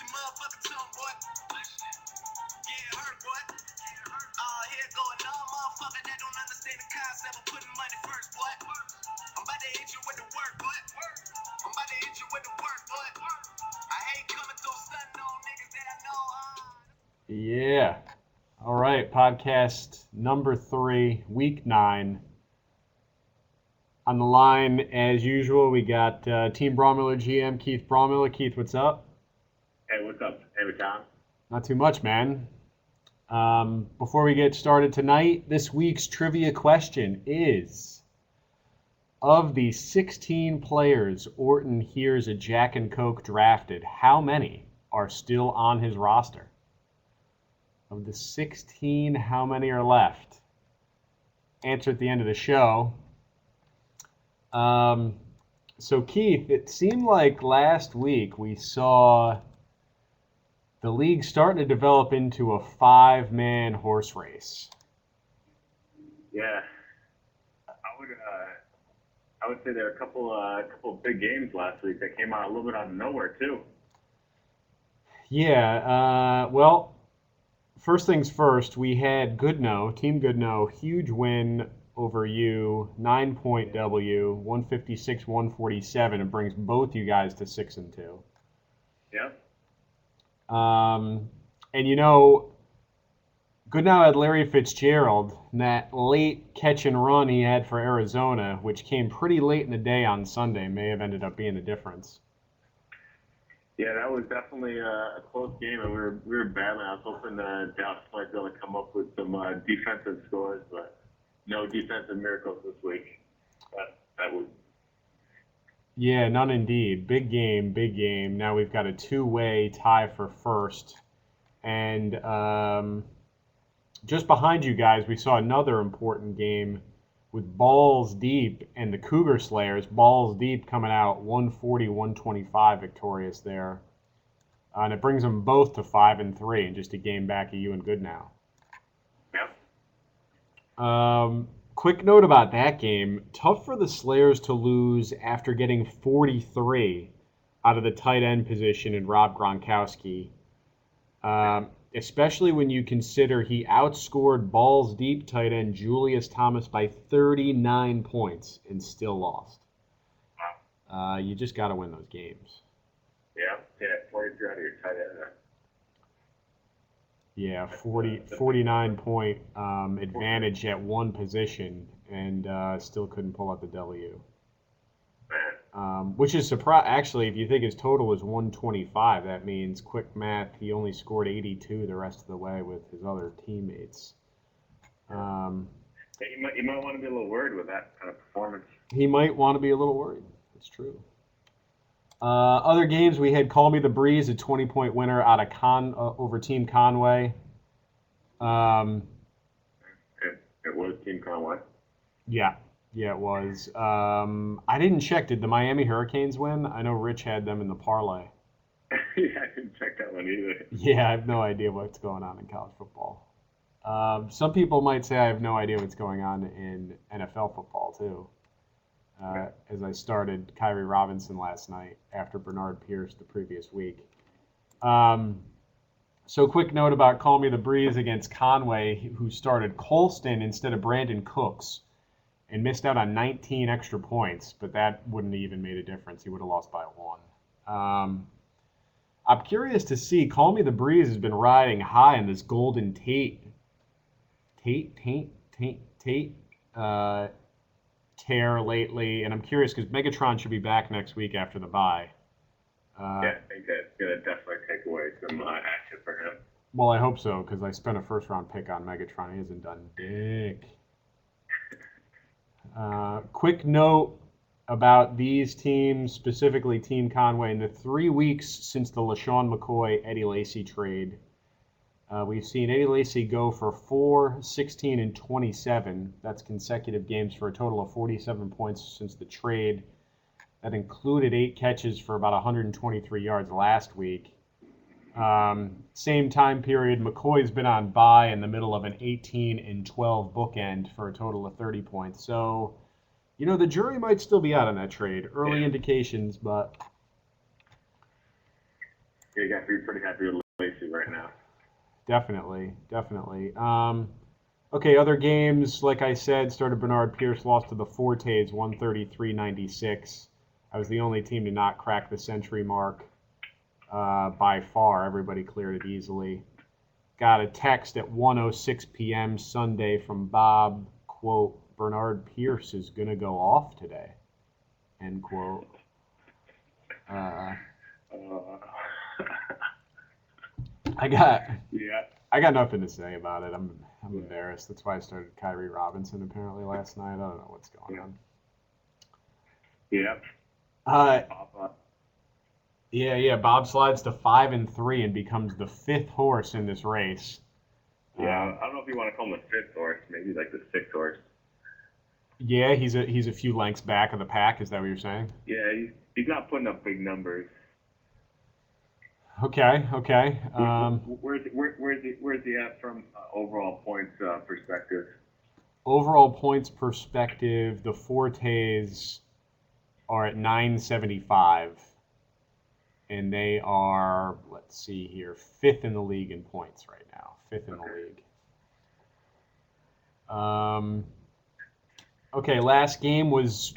your motherfucking tongue, boy. Yeah, it hurt, boy. Here going all motherfuckers that don't understand the concept of putting money first, boy. I'm about to hit you with the work, boy. I'm about to hit you with the work, boy. I hate coming through stunting on niggas that I know. Yeah. All right, podcast number 3, week 9. On the line, as usual, we got Team Bromiller GM, Keith Bromiller. Keith, what's up? Hey, what's up? Hey, Tom. Not too much, man. Before we get started tonight, this week's trivia question is, of the 16 players Orton hears a Jack and Coke drafted, how many are still on his roster? Of the 16, how many are left? Answer at the end of the show. So Keith, it seemed like last week we saw the league starting to develop into a 5-man horse race. Yeah, I would say there are a couple of big games last week that came out a little bit out of nowhere too. Yeah, well, first things first, we had Team Goodnow, huge win over you, 9-point W, 156-147. It brings both you guys to 6-2. Yeah. And you know, Goodnow had Larry Fitzgerald, and that late catch and run he had for Arizona, which came pretty late in the day on Sunday, may have ended up being the difference. Yeah, that was definitely a close game, and we were battling. I was hoping Dallas might be able to come up with some defensive scores, but no defensive miracles this week. That was. Yeah, none indeed. Big game, big game. Now we've got a 2-way tie for first. And just behind you guys, we saw another important game with Balls Deep and the Cougar Slayers. Balls Deep coming out 140-125 victorious there. And it brings them both to 5-3 and just a game back of you and Goodnow. Yeah. Quick note about that game. Tough for the Slayers to lose after getting 43 out of the tight end position in Rob Gronkowski. Especially when you consider he outscored Balls Deep tight end Julius Thomas by 39 points and still lost. You just got to win those games. Yeah, 43 out of your tight end. Yeah, 49-point advantage at one position, and still couldn't pull out the W. Which is actually, if you think his total is 125, that means, quick math, he only scored 82 the rest of the way with his other teammates. You might want to be a little worried with that kind of performance. He might want to be a little worried. That's true. Other games, we had Call Me the Breeze, a 20-point winner out of over Team Conway. It was Team Conway. Yeah, it was. I didn't check. Did the Miami Hurricanes win? I know Rich had them in the parlay. Yeah, I didn't check that one either. Yeah, I have no idea what's going on in college football. Some people might say I have no idea what's going on in NFL football, too. As I started Kyrie Robinson last night after Bernard Pierce the previous week. So quick note about Call Me the Breeze against Conway, who started Colston instead of Brandon Cooks and missed out on 19 extra points, but that wouldn't have even made a difference. He would have lost by 1. I'm curious to see, Call Me the Breeze has been riding high in this Golden Tate tear lately, and I'm curious because Megatron should be back next week after the bye. Yeah, I think that's going to definitely take away some action for him. Well, I hope so, because I spent a first-round pick on Megatron. He hasn't done dick. Quick note about these teams, specifically Team Conway. In the 3 weeks since the LaShawn McCoy, Eddie Lacy trade, we've seen Eddie Lacy go for 4, 16, and 27. That's consecutive games for a total of 47 points since the trade. That included 8 catches for about 123 yards last week. Same time period, McCoy's been on bye in the middle of an 18 and 12 bookend for a total of 30 points. So, you know, the jury might still be out on that trade. Early indications, but you got to be pretty happy with Lacey right now. Definitely. Okay, other games, like I said, started Bernard Pierce, lost to the Fortes 133-96. I was the only team to not crack the century mark by far. Everybody cleared it easily. Got a text at 1:06 p.m. Sunday from Bob, quote, Bernard Pierce is going to go off today, end quote. I got nothing to say about it. I'm embarrassed. That's why I started Kyrie Robinson apparently last night. I don't know what's going on. Yeah. Bob slides to 5-3 and becomes the 5th horse in this race. Yeah, I don't know if you want to call him the 5th horse, maybe like the 6th horse. Yeah, he's a few lengths back of the pack. Is that what you're saying? Yeah, he's not putting up big numbers. Okay. Where's he at from overall points perspective? Overall points perspective, the Fortes are at 975, and they are, let's see here, 5th in the league in points right now. 5th in the league. Okay, last game was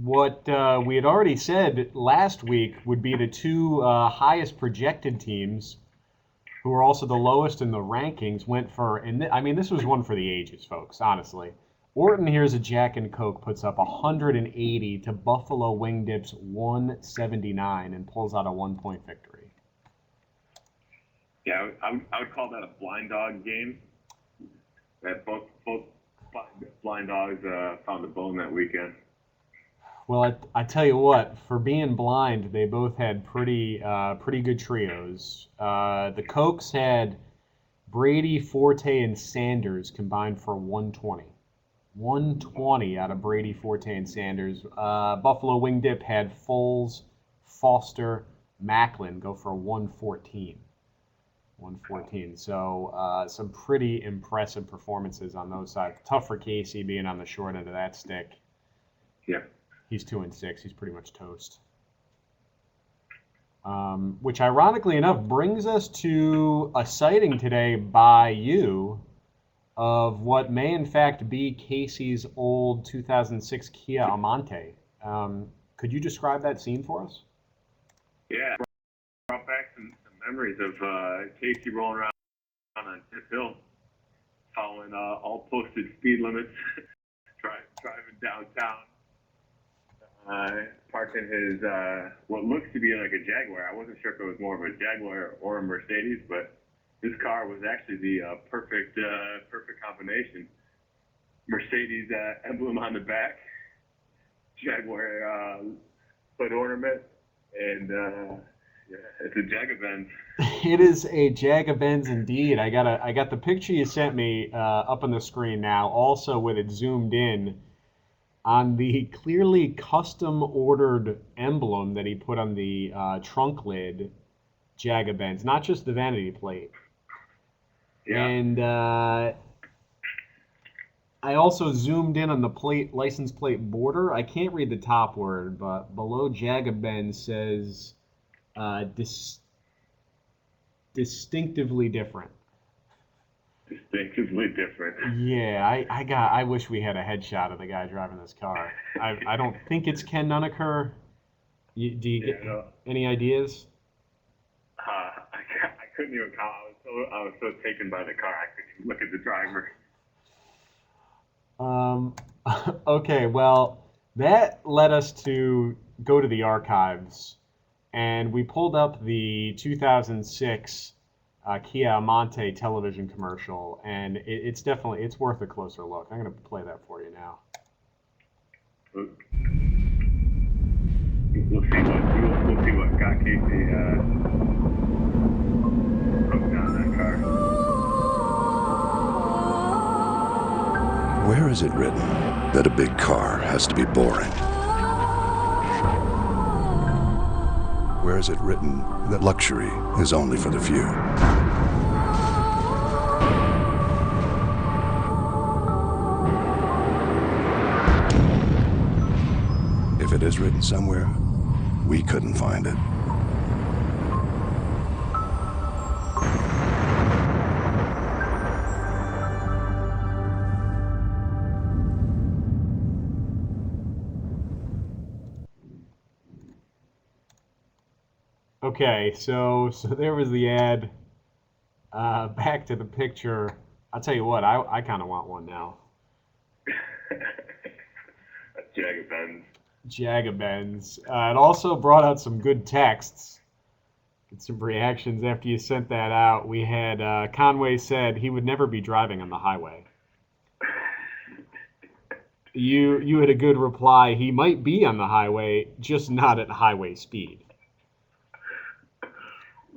what we had already said last week would be the two highest projected teams, who are also the lowest in the rankings, went for, and this was one for the ages, folks, honestly. Orton Here's a Jack and Coke puts up 180 to Buffalo Wing Dip's 179 and pulls out a 1-point victory. Yeah, I would call that a blind dog game. That both blind dogs found a bone that weekend. Well, I tell you what, for being blind, they both had pretty good trios. The Cokes had Brady, Forte, and Sanders combined for 120. 120 out of Brady, Forte, and Sanders. Buffalo Wing Dip had Foles, Foster, Macklin go for 114. 114. So some pretty impressive performances on those sides. Tough for Casey being on the short end of that stick. Yeah. He's 2-6. He's pretty much toast. Which, ironically enough, brings us to a sighting today by you of what may in fact be Casey's old 2006 Kia Amante. Could you describe that scene for us? Yeah, brought back some memories of Casey rolling around on Tip Hill, following all posted speed limits, driving downtown. Parking his what looks to be like a Jaguar. I wasn't sure if it was more of a Jaguar or a Mercedes, but this car was actually the perfect combination. Mercedes emblem on the back, Jaguar foot ornament, and it's a Jaga-Benz. It is a Jaga-Benz indeed. I got the picture you sent me up on the screen now, also with it zoomed in on the clearly custom ordered emblem that he put on the trunk lid Jaga-Benz, not just the vanity plate. Yeah. And I also zoomed in on the license plate border. I can't read the top word, but below Jaga-Benz says distinctively different. Distinctively different. Yeah, I wish we had a headshot of the guy driving this car. I don't think it's Ken Nunaker. Do you get any ideas? I couldn't even call. I was so taken by the car, I couldn't even look at the driver. Okay, well, that led us to go to the archives, and we pulled up the 2006 Kia Amante television commercial, and it's worth a closer look. I'm going to play that for you now. We'll see what got Casey hooked on that car. Where is it written that a big car has to be boring? Where is it written that luxury is only for the few? If it is written somewhere, we couldn't find it. Okay, so there was the ad. Back to the picture. I'll tell you what, I kind of want one now. That's Jagabens. Jagabens. It also brought out some good texts. Get some reactions after you sent that out. We had Conway said he would never be driving on the highway. You had a good reply. He might be on the highway, just not at highway speed.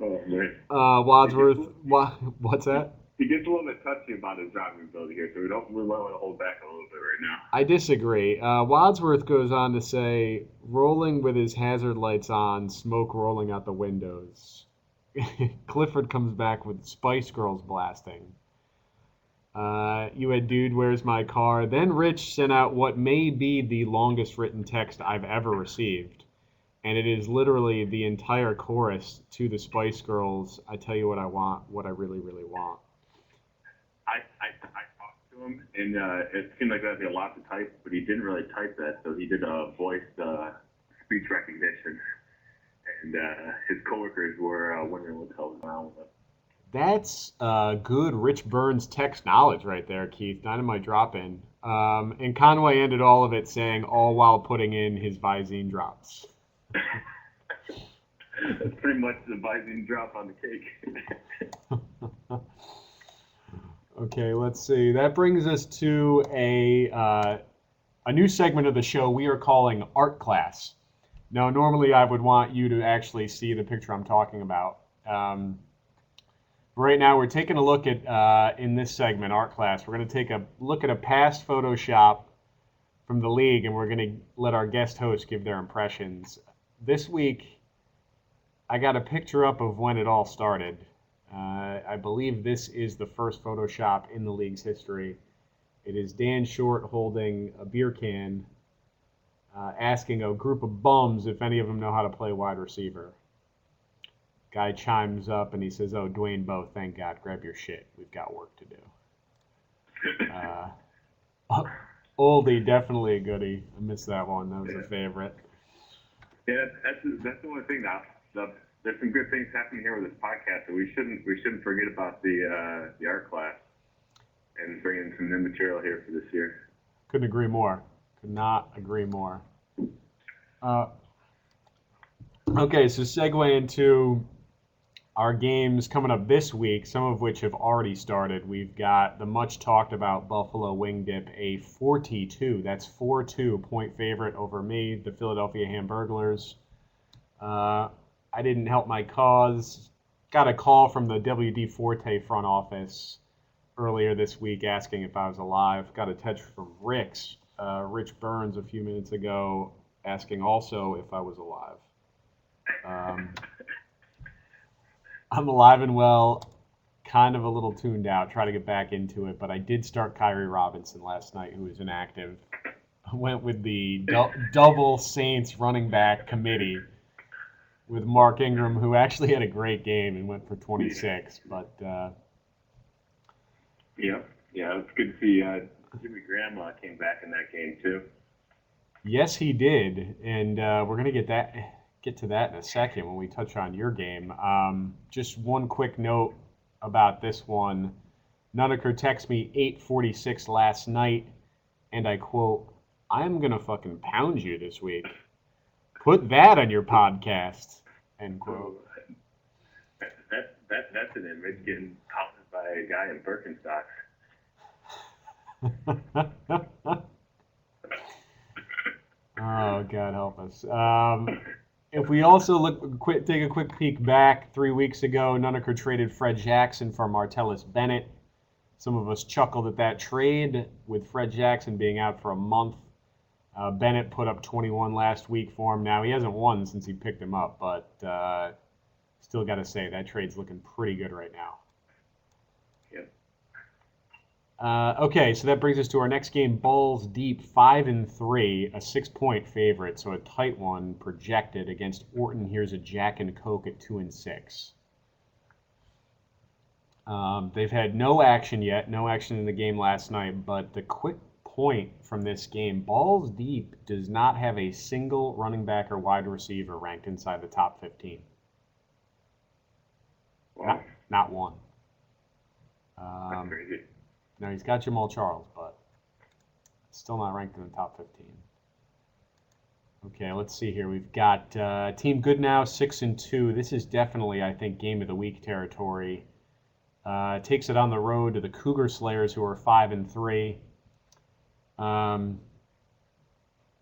Oh, man. Wadsworth, what's that? He gets a little bit touchy about his driving ability here, so we might want to hold back a little bit right now. I disagree. Wadsworth goes on to say, rolling with his hazard lights on, smoke rolling out the windows. Clifford comes back with Spice Girls blasting. You had Dude, Where's My Car? Then Rich sent out what may be the longest written text I've ever received. And it is literally the entire chorus to the Spice Girls, I tell you what I want, what I really, really want. I talked to him, and it seemed like that'd be a lot to type, but he didn't really type that, so he did a voice speech recognition, and his coworkers were wondering what the hell was going on with him. That's good Rich Burns text knowledge right there, Keith. Dynamite drop-in. And Conway ended all of it saying, all while putting in his Visine drops. That's pretty much the Visine drop on the cake. Okay, let's see. That brings us to a new segment of the show we are calling Art Class. Now, normally I would want you to actually see the picture I'm talking about. Right now, we're taking a look at, in this segment, Art Class, we're going to take a look at a past Photoshop from the league, and we're going to let our guest hosts give their impressions. This week, I got a picture up of when it all started. I believe this is the first Photoshop in the league's history. It is Dan Short holding a beer can, asking a group of bums if any of them know how to play wide receiver. Guy chimes up and he says, "Oh, Dwayne Bowe, thank God. Grab your shit. We've got work to do." Oldie, definitely a goodie. I missed that one. That was a favorite. Yeah, that's the only thing now. There's some good things happening here with this podcast, so we shouldn't forget about the art class and bringing some new material here for this year. Couldn't agree more. Could not agree more. Okay, so segue into our games coming up this week, some of which have already started. We've got the much talked about Buffalo Wing Dip, a 42, that's 4-2 point favorite over me, the Philadelphia Hamburglers. I didn't help my cause. Got a call from the WD Forte front office earlier this week asking if I was alive. Got a text from Rich Burns a few minutes ago asking also if I was alive. I'm alive and well, kind of a little tuned out, try to get back into it, but I did start Kyrie Robinson last night, who is inactive. I went with the double Saints running back committee with Mark Ingram, who actually had a great game and went for 26, but... Yeah, it's good to see Jimmy Graham came back in that game, too. Yes, he did, and we're going to get to that in a second when we touch on your game. Just one quick note about this one. Nuneker texted me 8:46 last night, and I quote, "I'm going to fucking pound you this week. Put that on your podcast," end quote. That's an image, getting pounded by a guy in Birkenstocks. Oh, God help us. If we also take a quick peek back 3 weeks ago, Nuneker traded Fred Jackson for Martellus Bennett. Some of us chuckled at that trade with Fred Jackson being out for a month. Bennett put up 21 last week for him. Now, he hasn't won since he picked him up, but still got to say, that trade's looking pretty good right now. Yep. Okay, so that brings us to our next game, Balls Deep, 5-3, a 6-point favorite, so a tight one projected against Orton. Here's a Jack and Coke at 2-6. They've had no action yet, no action in the game last night, but the quick point from this game, Balls Deep does not have a single running back or wide receiver ranked inside the top 15. Wow, Not one. that's crazy. No, he's got Jamal Charles, but still not ranked in the top 15. Okay, let's see here. We've got Team Goodnow 6-2. This is definitely, I think, game of the week territory. Takes it on the road to the Cougar Slayers, who are 5-3.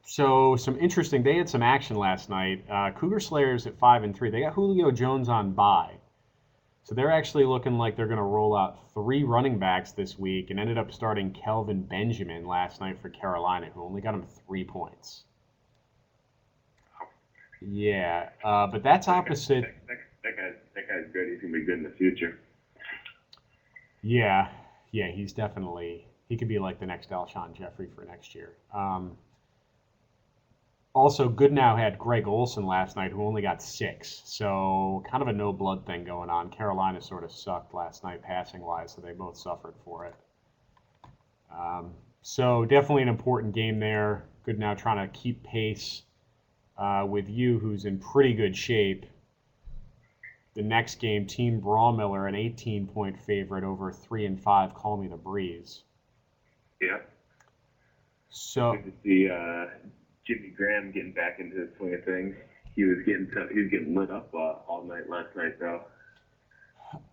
So some interesting. They had some action last night. Cougar Slayers at 5-3. They got Julio Jones on bye, so they're actually looking like they're going to roll out 3 running backs this week, and ended up starting Kelvin Benjamin last night for Carolina, who only got him 3 points. Yeah, but that's opposite. That guy's good. He's gonna be good in the future. Yeah, he's definitely, he could be like the next Alshon Jeffrey for next year. Also, Goodnow had Greg Olsen last night, who only got 6, so kind of a no blood thing going on. Carolina sort of sucked last night passing wise, so they both suffered for it. So definitely an important game there. Goodnow trying to keep pace with you, who's in pretty good shape. The next game, Team Brawmiller, an 18-point favorite over 3-5. Call Me the Breeze. Yeah. So Good to see Jimmy Graham getting back into the swing of things. He was getting lit up all night last night, though.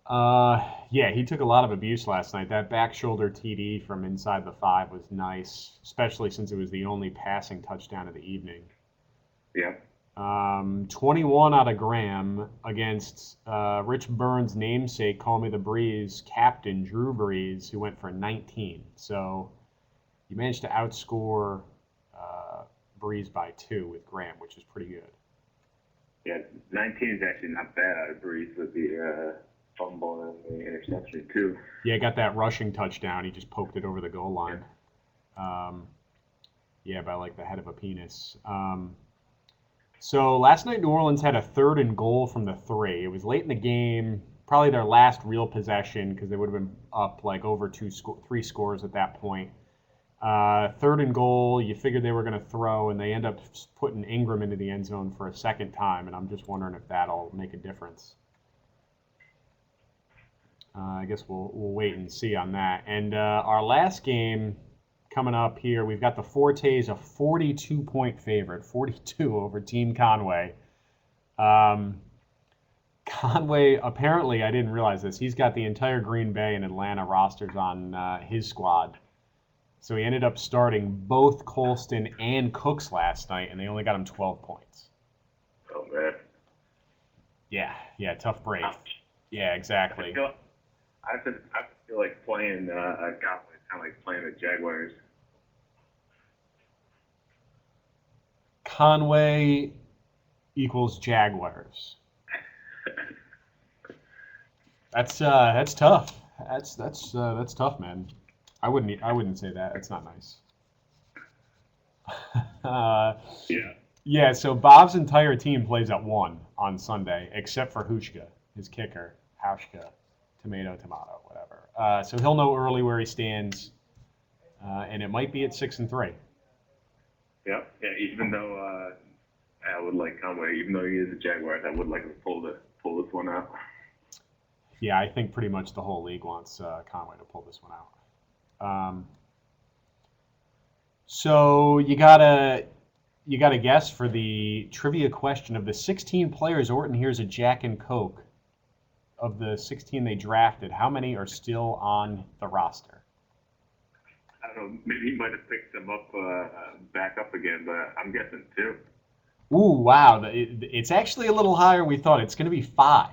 yeah, he took a lot of abuse last night. That back shoulder TD from inside the 5 was nice, especially since it was the only passing touchdown of the evening. Yeah. 21 out of Graham against Rich Burns' namesake, Call Me the Breeze, captain Drew Brees, who went for 19. So you managed to outscore Breeze by 2 with Graham, which is pretty good. Yeah, 19 is actually not bad out of Breeze with the fumble and the interception, too. Yeah, got that rushing touchdown. He just poked it over the goal line. Yeah, by like the head of a penis. So last night, New Orleans had a 3rd and goal from the 3. It was late in the game, probably their last real possession, because they would have been up like over 3 scores at that point. 3rd and goal, you figured they were going to throw, and they end up putting Ingram into the end zone for a second time, and I'm just wondering if that'll make a difference. I guess we'll wait and see on that. And our last game coming up here, we've got the Fortes, a 42-point favorite, 42 over Team Conway. Conway, apparently, I didn't realize this, he's got the entire Green Bay and Atlanta rosters on his squad. So he ended up starting both Colston and Cooks last night, and they only got him 12 points. Oh, man. Yeah, tough break. Ouch. Yeah, exactly. I feel like playing Conway. It's kind of like playing the Jaguars. Conway equals Jaguars. That's tough. That's tough, man. I wouldn't say that. That's not nice. Yeah. Yeah, so Bob's entire team plays at 1 on Sunday, except for Hushka, his kicker. Hauschka, tomato, whatever. So he'll know early where he stands, and it might be at 6-3. Yeah. Even though I would like Conway, even though he is a Jaguar, I would like him to pull this one out. Yeah, I think pretty much the whole league wants Conway to pull this one out. So you gotta guess for the trivia question. Of the 16 players Orton hears a Jack and Coke, of the 16 they drafted, how many are still on the roster? I don't know. Maybe he might have picked them up back up again, but I'm guessing 2. Ooh, wow. It's actually a little higher than we thought. It's going to be 5.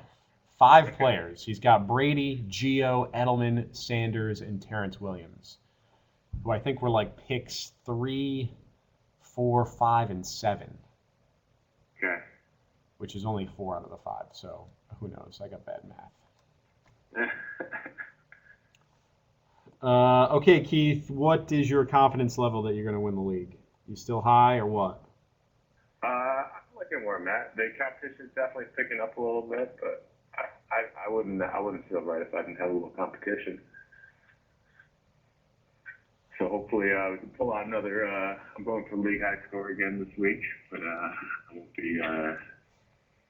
5 players. He's got Brady, Gio, Edelman, Sanders, and Terrence Williams, who I think were like picks 3, 4, 5, and 7. Okay. Which is only 4 out of the 5, so who knows? I got bad math. Okay, Keith, what is your confidence level that you're going to win the league? You still high or what? I'm liking where I'm at. The competition's definitely picking up a little bit, but I wouldn't feel right if I didn't have a little competition. So hopefully we can pull out another. I'm going for league high score again this week, but I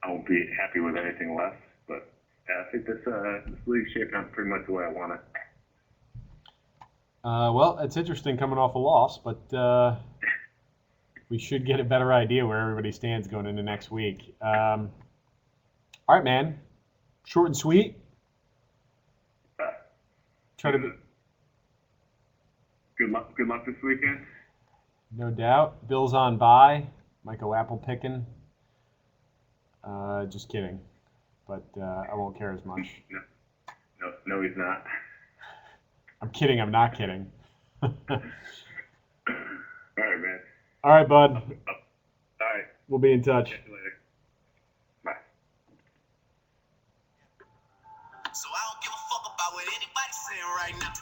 won't be happy with anything less. But I think this league's shaping up pretty much the way I want it. Well, it's interesting coming off a loss, but we should get a better idea where everybody stands going into next week. All right, man. Short and sweet. Try to be. Good luck this weekend. No doubt. Bills on bye. Might go apple picking. Just kidding. But I won't care as much. No, he's not. I'm kidding. I'm not kidding. All right, man. All right, bud. All right. We'll be in touch. Catch you later. Bye. So I don't give a fuck about what anybody's saying right now.